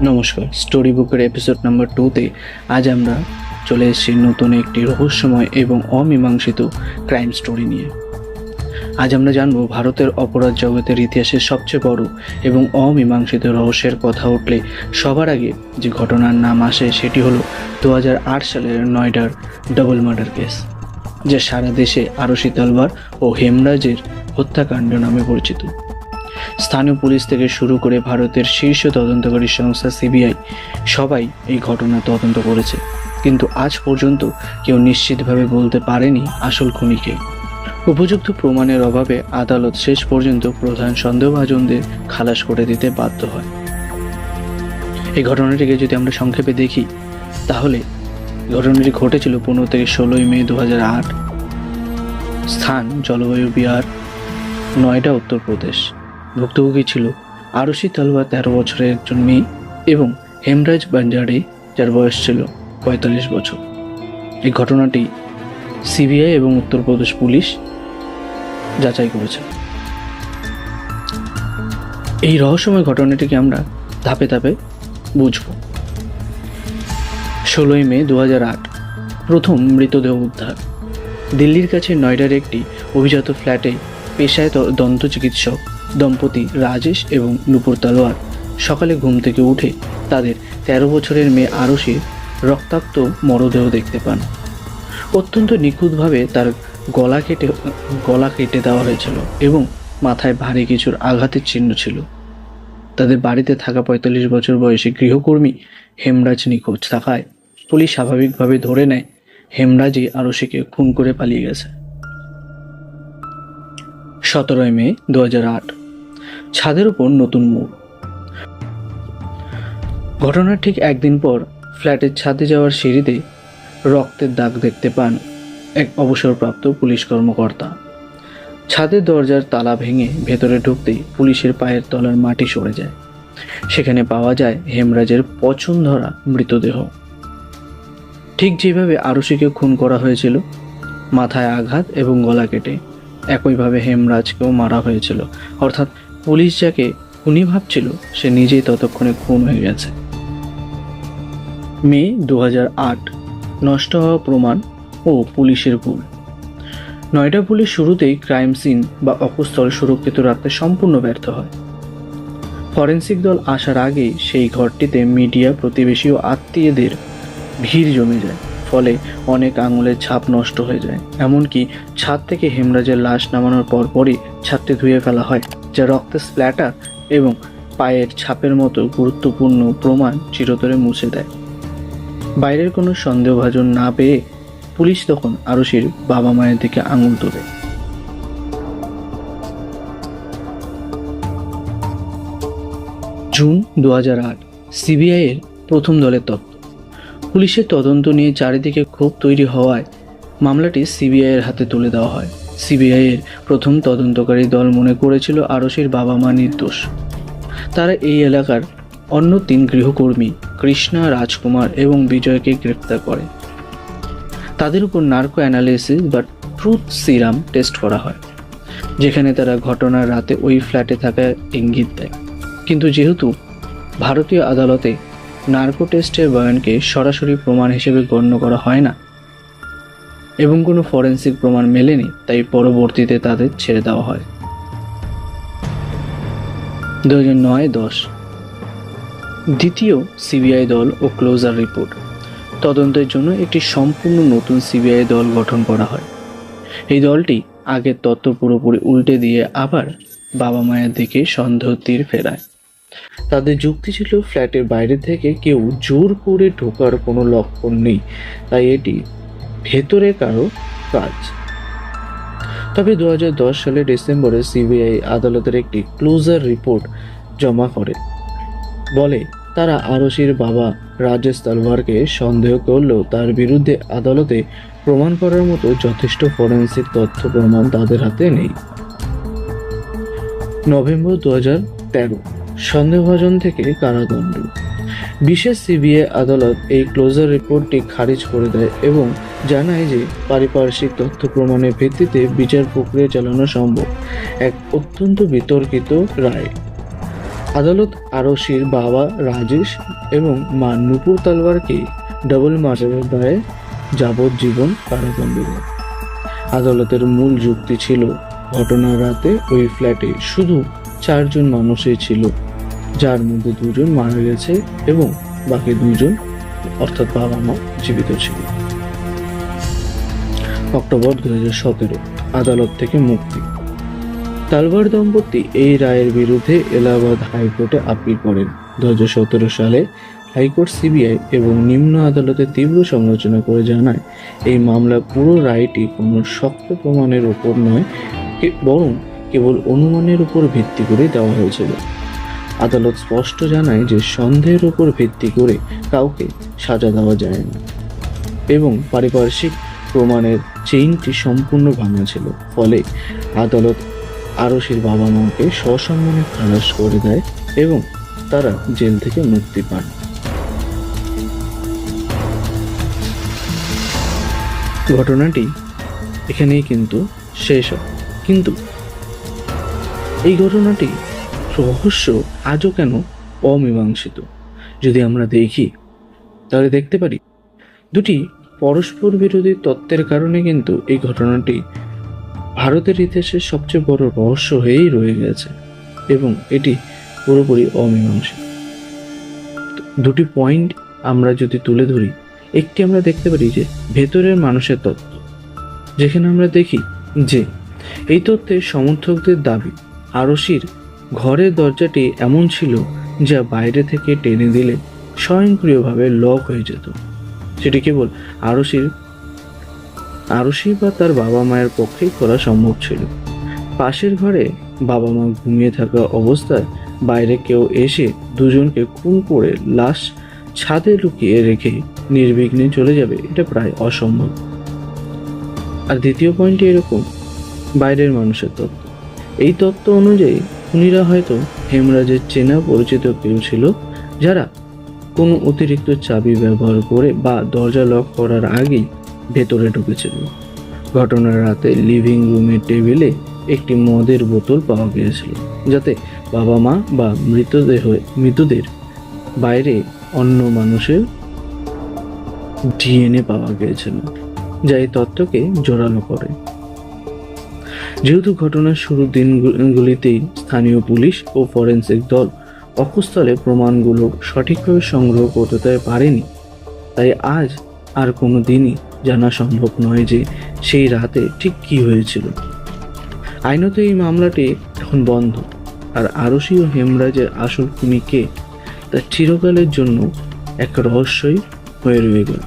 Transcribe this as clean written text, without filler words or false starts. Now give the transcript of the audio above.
নমস্কার, স্টোরি বুকের episode number 2তে আজ আমরা চলে এসেছি নতুন একটি রহস্যময় এবং অমীমাংসিত ক্রাইম স্টোরি নিয়ে। আজ আমরা জানব ভারতের অপরাধ জগতের ইতিহাসের সবচেয়ে বড় এবং অমীমাংসিত রহস্যের কথা উঠলে সবার আগে যে ঘটনার নাম আসে সেটি হলো 2008 সালের নয়ডার ডাবল মার্ডার কেস, যা সারা দেশে আরশি তলবার ও হেমরাজের হত্যাকাণ্ড নামে পরিচিত। স্থানীয় পুলিশ থেকে শুরু করে ভারতের শীর্ষ তদন্তকারী সংস্থা সিবিআই সবাই এই ঘটনা তদন্ত করেছে, কিন্তু আজ পর্যন্ত কেউ নিশ্চিতভাবে বলতে পারেনি আসল খুনিকে। উপযুক্ত প্রমাণের অভাবে আদালত শেষ পর্যন্ত প্রধান সন্দেহভাজনদের খালাস করে দিতে বাধ্য হয়। এই ঘটনাটিকে যদি আমরা সংক্ষেপে দেখি তাহলে ঘটনাটি ঘটেছিল 15 থেকে 16 মে 2008। স্থান জলবায়ু বিহার, নয়ডা, উত্তরপ্রদেশ। ভুক্তভোগী ছিল আরশি তলবার 13 বছরের একজন মেয়ে এবং হেমরাজ বাঞ্জারে, যার বয়স ছিল 45 বছর। এই ঘটনাটি সিবিআই এবং উত্তরপ্রদেশ পুলিশ যাচাই করেছে। এই রহস্যময় ঘটনাটিকে আমরা ধাপে ধাপে বুঝব। 16 মে 2008 প্রথম মৃতদেহ উদ্ধার। দিল্লির কাছে নয়ডার একটি অভিজাত ফ্ল্যাটে পেশায় দন্ত চিকিৎসক দম্পতি রাজেশ এবং নূপুর তলোয়ার সকালে ঘুম থেকে উঠে তাদের 13 বছরের মেয়ে আরশির রক্তাক্ত মরদেহ দেখতে পান। অত্যন্ত নিখুঁতভাবে তার গলা কেটে দেওয়া হয়েছিল এবং মাথায় ভারী কিছুর আঘাতের চিহ্ন ছিল। তাদের বাড়িতে থাকা 45 বছর বয়সী গৃহকর্মী হেমরাজ নিখোঁজ থাকায় পুলিশ স্বাভাবিকভাবে ধরে নেয় হেমরাজই আরশিকে খুন করে পালিয়ে গেছে। 17 মে 2008 ছাদের উপর নতুন মোড়। ঘটনার ঠিক একদিন পর ফ্ল্যাটের ছাদে যাওয়ার সিঁড়িতে রক্তের দাগ দেখতে পান এক অবসরপ্রাপ্ত পুলিশ কর্মকর্তা। ছাদের দরজার তালা ভেঙে ভেতরে ঢুকতেই পুলিশের পায়ের তলার মাটি সরে যায়। সেখানে পাওয়া যায় হেমরাজের পচন ধরা মৃতদেহ, ঠিক যেভাবে আরশিকে খুন করা হয়েছিল, মাথায় আঘাত এবং গলা কেটে। একইভাবে হেমরাজকেও মারা হয়েছিল, অর্থাৎ পুলিশ যাকে খুনি ভাবছিল সে নিজেই ততক্ষণে খুন হয়ে গেছে। মে 2008 নষ্ট হওয়া প্রমাণ ও পুলিশের ভুল। নয়ডা পুলিশ শুরুতেই ক্রাইম সিন বা অকুস্থল সুরক্ষিত রাখতে সম্পূর্ণ ব্যর্থ হয়। ফরেন্সিক দল আসার আগেই সেই ঘরটিতে মিডিয়া, প্রতিবেশী ও আত্মীয়দের ভিড় জমে যায়, ফলে অনেক আঙুলের ছাপ নষ্ট হয়ে যায়। এমনকি ছাদ থেকে হেমরাজের লাশ নামানোর পরপরই ছাদটি ধুয়ে ফেলা হয়, যা রক্তের স্প্ল্যাটার এবং পায়ের ছাপের মতো গুরুত্বপূর্ণ প্রমাণ চিরতরে মুছে দেয়। বাইরের কোনো সন্দেহভাজন না পেয়ে পুলিশ তখন আরশির বাবা মায়ের দিকে আঙুল তোলে। জুন 2008 সিবিআই এর প্রথম দলের তথ্য। পুলিশের তদন্ত নিয়ে চারিদিকে ক্ষোভ তৈরি হওয়ায় মামলাটি সিবিআই এর হাতে তুলে দেওয়া হয়। সিবিআই এর প্রথম তদন্তকারী দল মনে করেছিল আরশির বাবা মা নির্দোষ। তারা এই এলাকার অন্য 3 গৃহকর্মী কৃষ্ণা, রাজকুমার এবং বিজয়কে গ্রেপ্তার করে। তাদের উপর নার্কো অ্যানালিসিস বা ট্রুথ সিরাম টেস্ট করা হয়, যেখানে তারা ঘটনার রাতে ওই ফ্ল্যাটে থাকার ইঙ্গিত দেয়। কিন্তু যেহেতু ভারতীয় আদালতে নার্কো টেস্টের বয়ানকে সরাসরি প্রমাণ হিসেবে গণ্য করা হয় না এবং কোনো ফরেন্সিক প্রমাণ মেলেনি, তাই পরবর্তীতে তাদের ছেড়ে দেওয়া হয়। 2009-10 দ্বিতীয় সিবিআই দল ও ক্লোজার রিপোর্ট। তদন্তের জন্য একটি সম্পূর্ণ নতুন সিবিআই দল গঠন করা হয়। এই দলটি আগের তথ্য পুরোপুরি উল্টে দিয়ে আবার বাবা মায়ের দিকে সন্দেহ তীর ফেরায়। তাদের যুক্তি ছিল ফ্ল্যাটের বাইরে থেকে কেউ জোর করে ঢোকার কোনো লক্ষণ নেই, তাই এটি ভেতরে কারো কাজ। তবে 2010 সালের ডিসেম্বরে সিবিআই আদালতের একটি ক্লোজার রিপোর্ট জমা করে। বলে তারা আরশির বাবা রাজেশ তলবারকে সন্দেহ করলেও তার বিরুদ্ধে আদালতে প্রমাণ করার মতো যথেষ্ট ফরেন্সিক তথ্য প্রমাণ তাদের হাতে নেই। নভেম্বর 2013 সন্দেহভাজন থেকে কারাদণ্ড। বিশেষ সিবিআই আদালত এই ক্লোজার রিপোর্টটি খারিজ করে দেয় এবং জানায় যে পারিপার্শ্বিক তথ্য প্রমাণের ভিত্তিতে বিচার প্রক্রিয়া চালানো সম্ভব। এক অত্যন্ত বিতর্কিত রায়। আদালত আরশির বাবা রাজেশ এবং মা নুপুর তালওয়ারকে ডাবল মার্ডারের দায়ে যাবজ্জীবন কারাদণ্ড দেয়। আদালতের মূল যুক্তি ছিল ঘটনার রাতে ওই ফ্ল্যাটে শুধু 4 জন মানুষই ছিল, যার মধ্যে 2 জন মারা গেছে এবং বাকি 2 জন অর্থাৎ বাবা মা জীবিত ছিল। অক্টোবর 2017 আদালত থেকে মুক্তি। তালওয়ার দম্পতি এই রায়ের বিরুদ্ধে এলাহাবাদ হাইকোর্টে আপিল করেন। 2017 সালে হাইকোর্ট সিবিআই এবং নিম্ন আদালতে তীব্র সমালোচনা করে জানায়, এই মামলা পুরো রায়টি কোনো শক্ত প্রমাণের উপর নয়, বরং কেবল অনুমানের উপর ভিত্তি করে দেওয়া হয়েছিল। আদালত স্পষ্ট জানায় যে সন্দেহের উপর ভিত্তি করে কাউকে সাজা দেওয়া যায় না এবং পারিপার্শ্বিক প্রমাণের চেইনটি সম্পূর্ণ ভাঙা ছিল। ফলে আদালত আরশির বাবা মাকে সসম্মানে খালাস করে দেয় এবং তারা জেল থেকে মুক্তি পান। ঘটনাটি এখানেই কিন্তু শেষ হয়, কিন্তু এই ঘটনাটি রহস্য আজও কেন অমীমাংসিত? যদি আমরা দেখি তাহলে দেখতে পারি দুটি পরস্পর বিরোধী তত্ত্বের কারণে কিন্তু এই ঘটনাটি ভারতের ইতিহাসের সবচেয়ে বড় রহস্য হয়েই রয়ে গেছে এবং এটি পুরোপুরি অমীমাংসিত। দুটি পয়েন্ট আমরা যদি তুলে ধরি, একটি আমরা দেখতে পারি যে ভেতরের মানুষের তত্ত্ব, যেখানে আমরা দেখি যে এই তত্ত্বের সমর্থকদের দাবি আরশির ঘরের দরজাটি এমন ছিল যা বাইরে থেকে টেনে দিলে স্বয়ংক্রিয়ভাবে লক হয়ে যেত। সেটি কেবল আরশি বা তার বাবা মায়ের পক্ষেই করা সম্ভব ছিল। পাশের ঘরে বাবা মা ঘুমিয়ে থাকা অবস্থায় বাইরে কেউ এসে দুজনকে খুন করে লাশ ছাদে লুকিয়ে রেখে নির্বিঘ্নে চলে যাবে, এটা প্রায় অসম্ভব। আর দ্বিতীয় পয়েন্টটি এরকম, বাইরের মানুষের তত্ত্ব। এই তত্ত্ব অনুযায়ী খুনিরা হয়তো হেমরাজের চেনা পরিচিত কেউ ছিল, যারা কোনো অতিরিক্ত চাবি ব্যবহার করে বা দরজা লক করার আগেই ভেতরে ঢুকেছিল। ঘটনার রাতে লিভিং রুমের টেবিলে একটি মদের বোতল পাওয়া গিয়েছিল, যাতে বাবা মা বা মৃতদের বাইরে অন্য মানুষের ডিএনএ পাওয়া গিয়েছিল, যা এই তত্ত্বকে জোরালো করে। যেহেতু ঘটনার শুরুর দিনগুলিতেই স্থানীয় পুলিশ ও ফরেনসিক দল অকুস্থলে প্রমাণগুলো সঠিকভাবে সংগ্রহ করতে পারেনি, তাই আজ আর কোনো দিনই জানা সম্ভব নয় যে সেই রাতে ঠিক কী হয়েছিল। আইনত এই মামলাটি এখন বন্ধ, আর আরশি ও হেমরাজের আসল খুনি কে তা চিরকালের জন্য এক রহস্যই হয়ে রয়ে গেল।